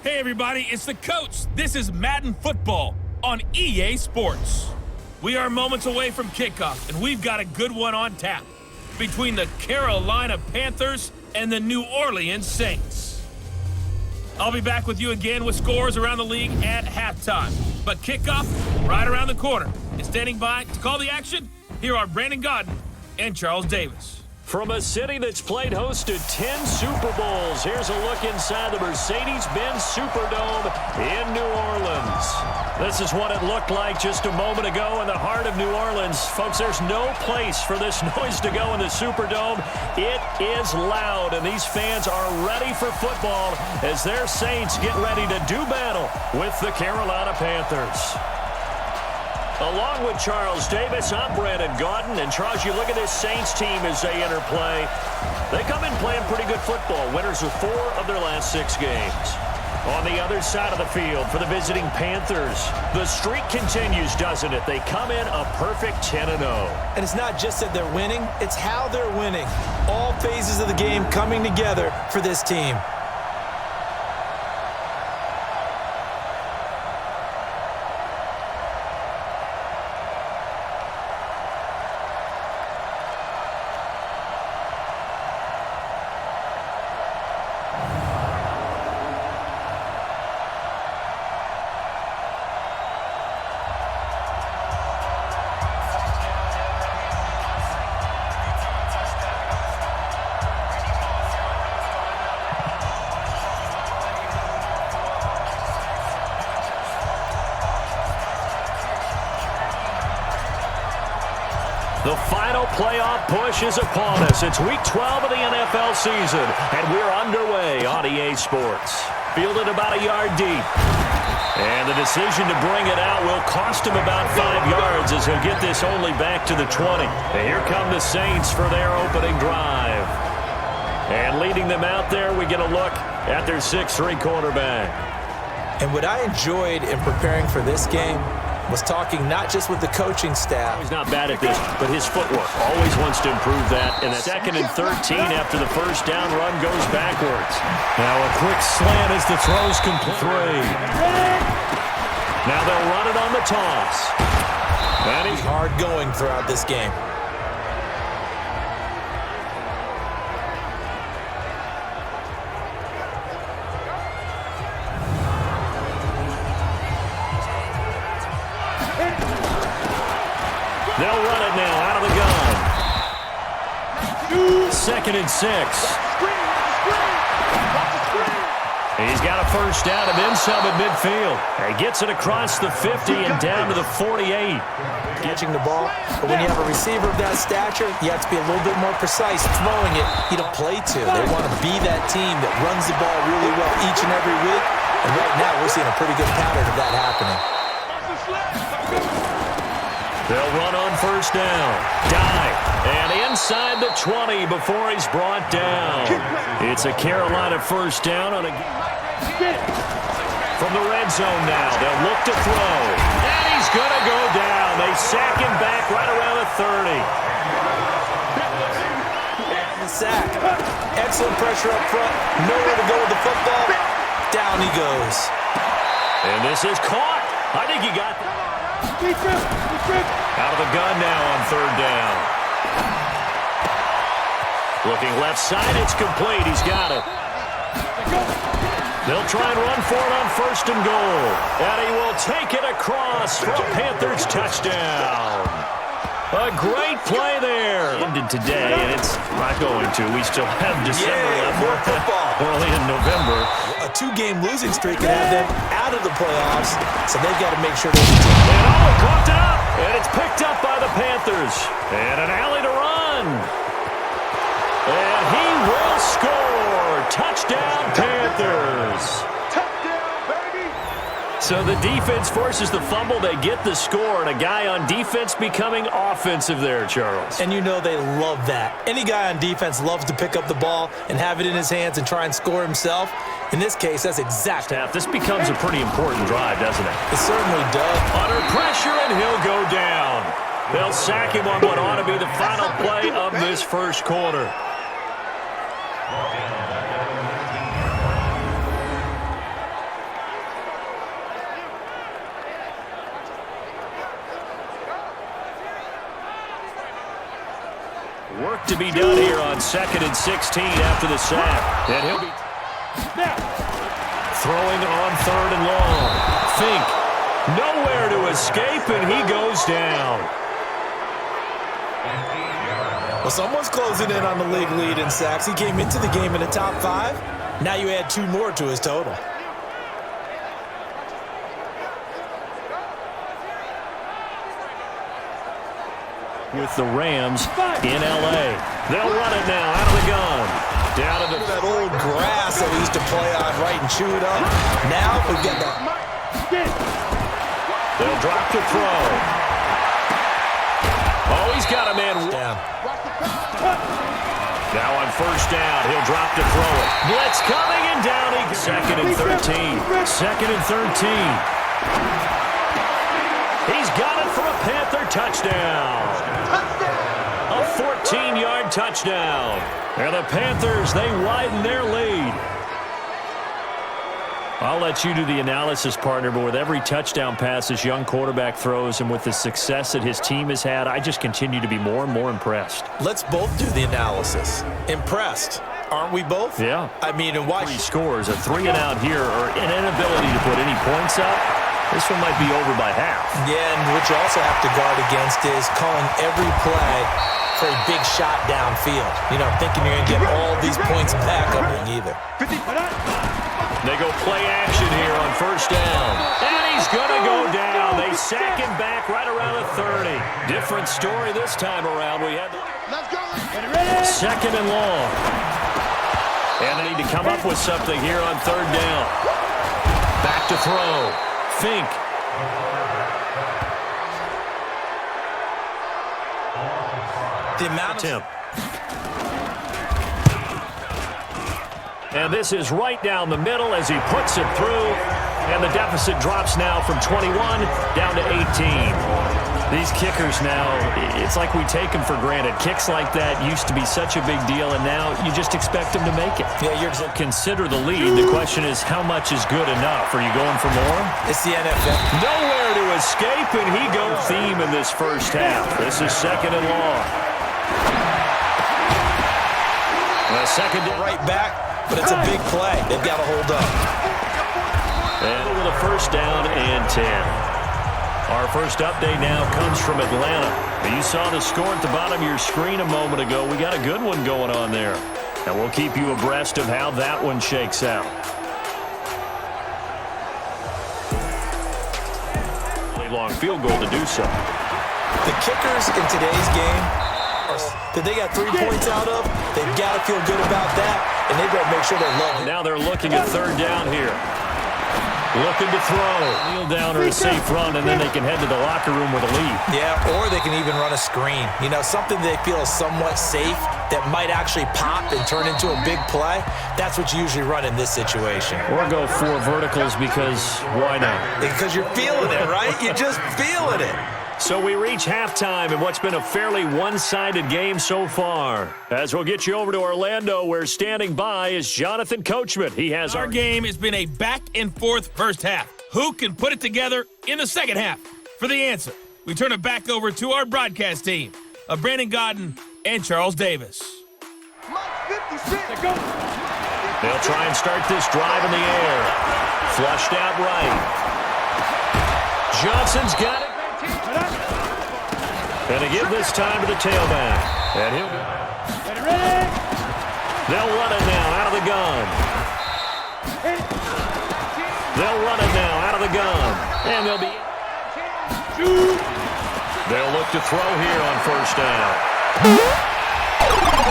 Hey everybody, it's the coach. This is Madden Football on EA Sports. We are moments away from kickoff, and we've got a good one on tap between the Carolina Panthers and the New Orleans Saints. I'll be back with you again with scores around the league at halftime. But kickoff right around the corner. And standing by to call the action, here are Brandon Godden and Charles Davis. From a city that's played host to 10 Super Bowls, here's a look inside the Mercedes-Benz Superdome in New Orleans. This is what it looked like just a moment ago in the heart of New Orleans. Folks, there's no place for this noise to go in the Superdome. It is loud, and these fans are ready for football as their Saints get ready to do battle with the Carolina Panthers. Along with Charles Davis, I'm Brandon Godden. And Charles, you look at this Saints team as they enter play. They come in playing pretty good football. Winners of 4 of their last 6 games. On the other side of the field for the visiting Panthers, the streak continues, doesn't it? They come in a perfect 10-0. And it's not just that they're winning, it's how they're winning. All phases of the game coming together for this team. The final playoff push is upon us. It's Week 12 of the NFL season, and we're underway on EA Sports. Fielded about a yard deep. And the decision to bring it out will cost him about 5 yards as he'll get this only back to the 20. And here come the Saints for their opening drive. And leading them out there, we get a look at their 6'3" quarterback. And what I enjoyed in preparing for this game was talking not just with the coaching staff. He's not bad at this, but his footwork always wants to improve that. And 2nd and 13 after the first down run goes backwards. Now a quick slant as the throw's complete. Now they'll run it on the toss. And he's hard going throughout this game. They'll run it now out of the gun. 2nd and 6. He's got a first down and then some at midfield. He gets it across the 50 and down to the 48. Catching the ball, but when you have a receiver of that stature, you have to be a little bit more precise throwing it. You don't play to. They want to be that team that runs the ball really well each and every week. And right now, we're seeing a pretty good pattern of that happening. They'll run on first down. Dive. And inside the 20 before he's brought down. It's a Carolina first down on a... From the red zone now. They'll look to throw. And he's going to go down. They sack him back right around the 30. The sack. Excellent pressure up front. Nowhere to go with the football. Down he goes. And this is caught. I think he got that. Out of the gun now on 3rd down. Looking left side, it's complete. He's got it. They'll try and run for it on 1st and goal. And he will take it across for a Panthers touchdown. A great play there. Ended today, and it's not going to. We still have December left. More football. Early in November. A 2-game losing streak can have them out of the playoffs, so they've got to make sure they continue. And he caught it up, and it's picked up by the Panthers. And an alley to run. And he will score. Touchdown, Panthers. So the defense forces the fumble. They get the score, and a guy on defense becoming offensive there, Charles. And you know they love that. Any guy on defense loves to pick up the ball and have it in his hands and try and score himself. In this case, that's exactly. This becomes a pretty important drive, doesn't it? It certainly does. Under pressure, and he'll go down. They'll sack him on what ought to be the final play of this first quarter. Work to be done here on 2nd and 16 after the sack. And he'll be throwing on 3rd and long. Fink, nowhere to escape, and he goes down. Well, someone's closing in on the league lead in sacks. He came into the game in the top 5. Now you add 2 more to his total. With the Rams in L.A. They'll run it now out of the gun. Down to that old grass that we used to play on, right, and chew it up. Now we get that. They'll drop the throw. Oh, he's got a man down. Now on 1st down, he'll drop to throw it. Blitz coming and down. 2nd and 13. 2nd and 13. He's got it for a Panther touchdown. A 14-yard touchdown. And the Panthers, they widen their lead. I'll let you do the analysis, partner, but with every touchdown pass this young quarterback throws and with the success that his team has had, I just continue to be more and more impressed. Let's both do the analysis. Impressed. Aren't we both? Yeah. I mean, and why? 3 scores, a 3 and out here, or an inability to put any points up. This one might be over by half. Yeah, and what you also have to guard against is calling every play for a big shot downfield. You know, thinking you're going to get all these points back up either. They go play action here on 1st down. And he's going to go down. They sack him back right around the 30. Different story this time around. We had 2nd and long. And they need to come up with something here on 3rd down. Back to throw. Fink. The amount of And this is right down the middle as he puts it through. And the deficit drops now from 21 down to 18. These kickers now, it's like we take them for granted. Kicks like that used to be such a big deal, and now you just expect them to make it. Yeah, you're consider the lead. The question is, how much is good enough? Are you going for more? It's the NFL. Nowhere to escape, and he goes theme in this 1st half. This is 2nd and long. The 2nd right back, but it's a big play. They've got to hold up. And with a 1st down and 10. Our first update now comes from Atlanta. You saw the score at the bottom of your screen a moment ago. We got a good one going on there. And we'll keep you abreast of how that one shakes out. Really long field goal to do so. The kickers in today's game, that they got 3 points out of, they've got to feel good about that, and they've got to make sure they're low. Now they're looking at 3rd down here. Looking to throw. Kneel down or a safe run, and then they can head to the locker room with a lead. Yeah, or they can even run a screen. You know, something they feel is somewhat safe that might actually pop and turn into a big play. That's what you usually run in this situation. Or go 4 verticals because why not? Because you're feeling it, right? You're just feeling it. So we reach halftime in what's been a fairly one-sided game so far. As we'll get you over to Orlando, where standing by is Jonathan Coachman. He has our game has been a back-and-forth 1st half. Who can put it together in the 2nd half? For the answer, we turn it back over to our broadcast team of Brandon Godden and Charles Davis. They'll try and start this drive in the air. Flushed out right. Johnson's got it. And again this time to the tailback. And they'll run it now out of the gun. They'll run it now out of the gun. And they'll look to throw here on 1st down.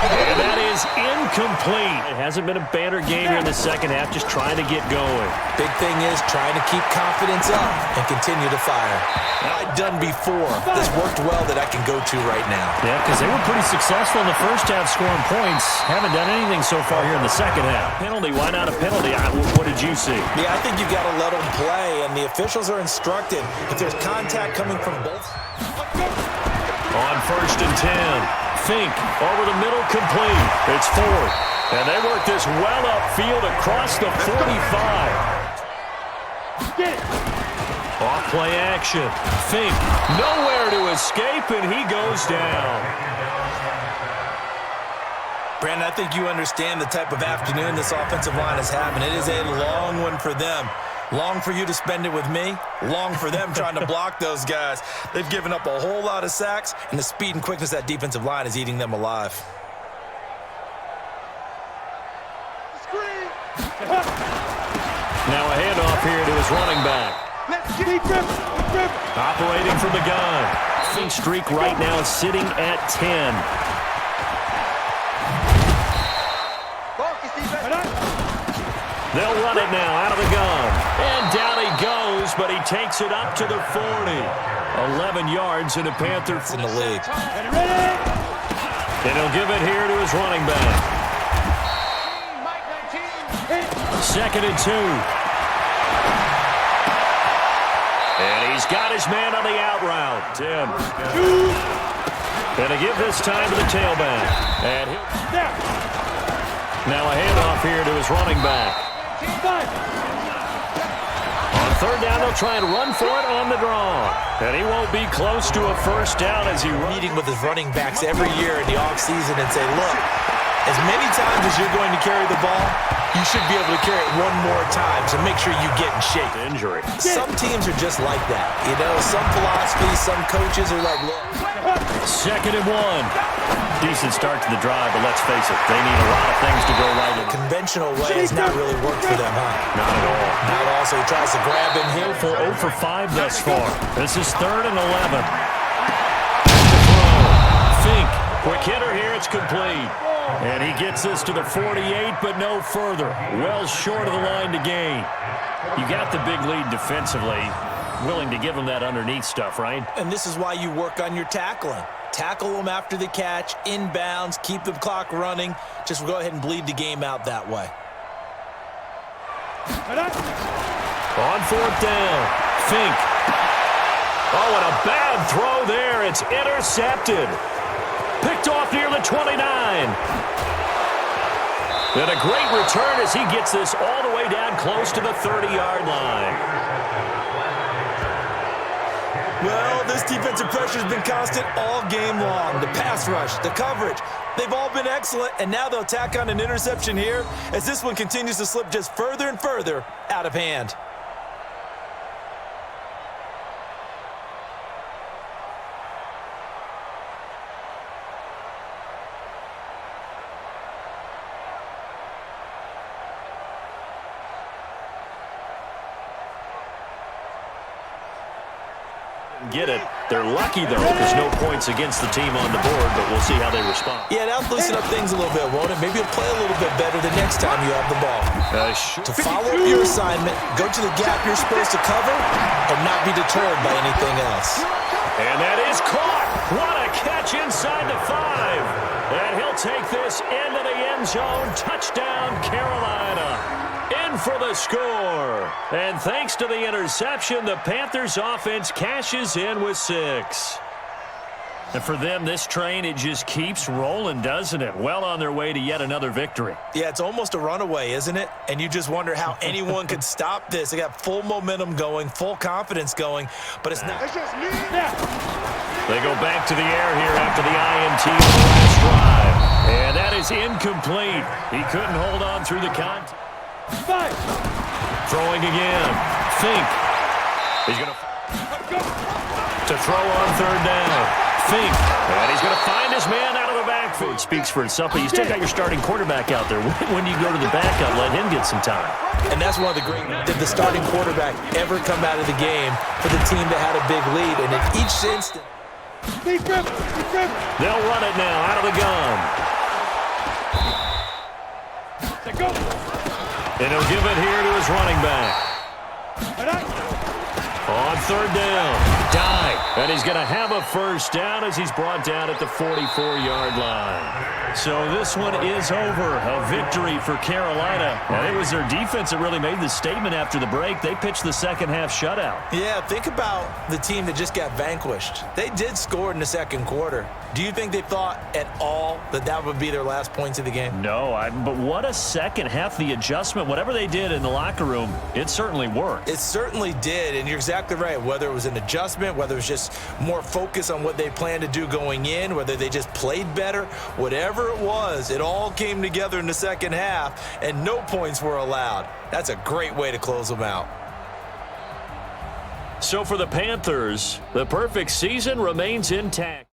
And that is incomplete. It hasn't been a banner game here in the 2nd half, just trying to get going. Big thing is trying to keep confidence up and continue to fire. I've done before. This worked well that I can go to right now. Yeah, because they were pretty successful in the 1st half scoring points. Haven't done anything so far here in the 2nd half. Penalty, why not a penalty? What did you see? Yeah, I think you've got to let them play, and the officials are instructed if there's contact coming from both. On 1st and 10. Fink over the middle, complete. It's 4th. And they work this well upfield across the 45. Off play action. Fink nowhere to escape, and he goes down. Brandon, I think you understand the type of afternoon this offensive line is having. It is a long one for them. Long for you to spend it with me. Long for them trying to block those guys. They've given up a whole lot of sacks, and the speed and quickness of that defensive line is eating them alive. Now a handoff here to his running back. Operating from the gun. Streak right now sitting at 10. They'll run it now out of the gun. And down he goes, but he takes it up to the 40. 11 yards in the Panthers in the league. And he'll give it here to his running back. 2nd and 2. And he's got his man on the out route. Tim. Gonna give this time to the tailback. And now a handoff here to his running back. On 3rd down, they'll try and run for it on the draw. And he won't be close to a first down as he runs. Meeting with his running backs every year in the offseason and say, look, as many times as you're going to carry the ball, you should be able to carry it one more time, so make sure you get in shape. Injury. Some teams are just like that. You know, some philosophies, some coaches are like, look. 2nd and 1. Decent start to the drive, but let's face it, they need a lot of things to go right. The conventional way has not really worked for them, huh? Not at all. Not at all, so he tries to grab him here. 0 for 5 thus far. This is 3rd and 11. Fink, quick hitter here, it's complete. And he gets this to the 48, but no further. Well short of the line to gain. You got the big lead defensively. Willing to give him that underneath stuff, right? And this is why you work on your tackling. Tackle them after the catch, inbounds, keep the clock running. Just go ahead and bleed the game out that way. On 4th down, Fink. Oh, and a bad throw there. It's intercepted. Picked off near the 29. And a great return as he gets this all the way down close to the 30-yard line. Well, this defensive pressure has been constant all game long. The pass rush, the coverage, they've all been excellent, and now they'll tack on an interception here as this one continues to slip just further and further out of hand. Get it. They're lucky, though, because no points against the team on the board, but we'll see how they respond. Yeah, that'll loosen up things a little bit, won't it? Maybe you'll play a little bit better the next time you have the ball. To follow up your assignment, go to the gap you're supposed to cover, and not be deterred by anything else. And that is caught. What a catch inside the 5. And he'll take this into the end zone. Touchdown, Carolina. In for the score. And thanks to the interception, the Panthers offense cashes in with 6. And for them, this train, it just keeps rolling, doesn't it? Well on their way to yet another victory. Yeah, it's almost a runaway, isn't it? And you just wonder how anyone could stop this. They got full momentum going, full confidence going, but it's not. They go back to the air here after the INT on the last drive. And that is incomplete. He couldn't hold on through the contact. Throwing again. Fink. He's going to throw on 3rd down. Fink. And he's going to find his man out of the backfield. Speaks for itself, but you still got your starting quarterback out there. When you go to the backup, let him get some time. And that's one of the great. Did the starting quarterback ever come out of the game for the team that had a big lead? And in each instant. They'll run it now out of the gun. And he'll give it here to his running back. On 3rd down, dive. And he's going to have a first down as he's brought down at the 44-yard line. So this one is over. A victory for Carolina. And it was their defense that really made the statement after the break. They pitched the second-half shutout. Yeah, think about the team that just got vanquished. They did score in the second quarter. Do you think they thought at all that that would be their last points of the game? No, but what a second half. The adjustment, whatever they did in the locker room, it certainly worked. It certainly did, and you're exactly exactly right. Whether it was an adjustment, whether it was just more focus on what they planned to do going in, whether they just played better, whatever it was, it all came together in the second half, and no points were allowed. That's a great way to close them out. So for the Panthers, the perfect season remains intact.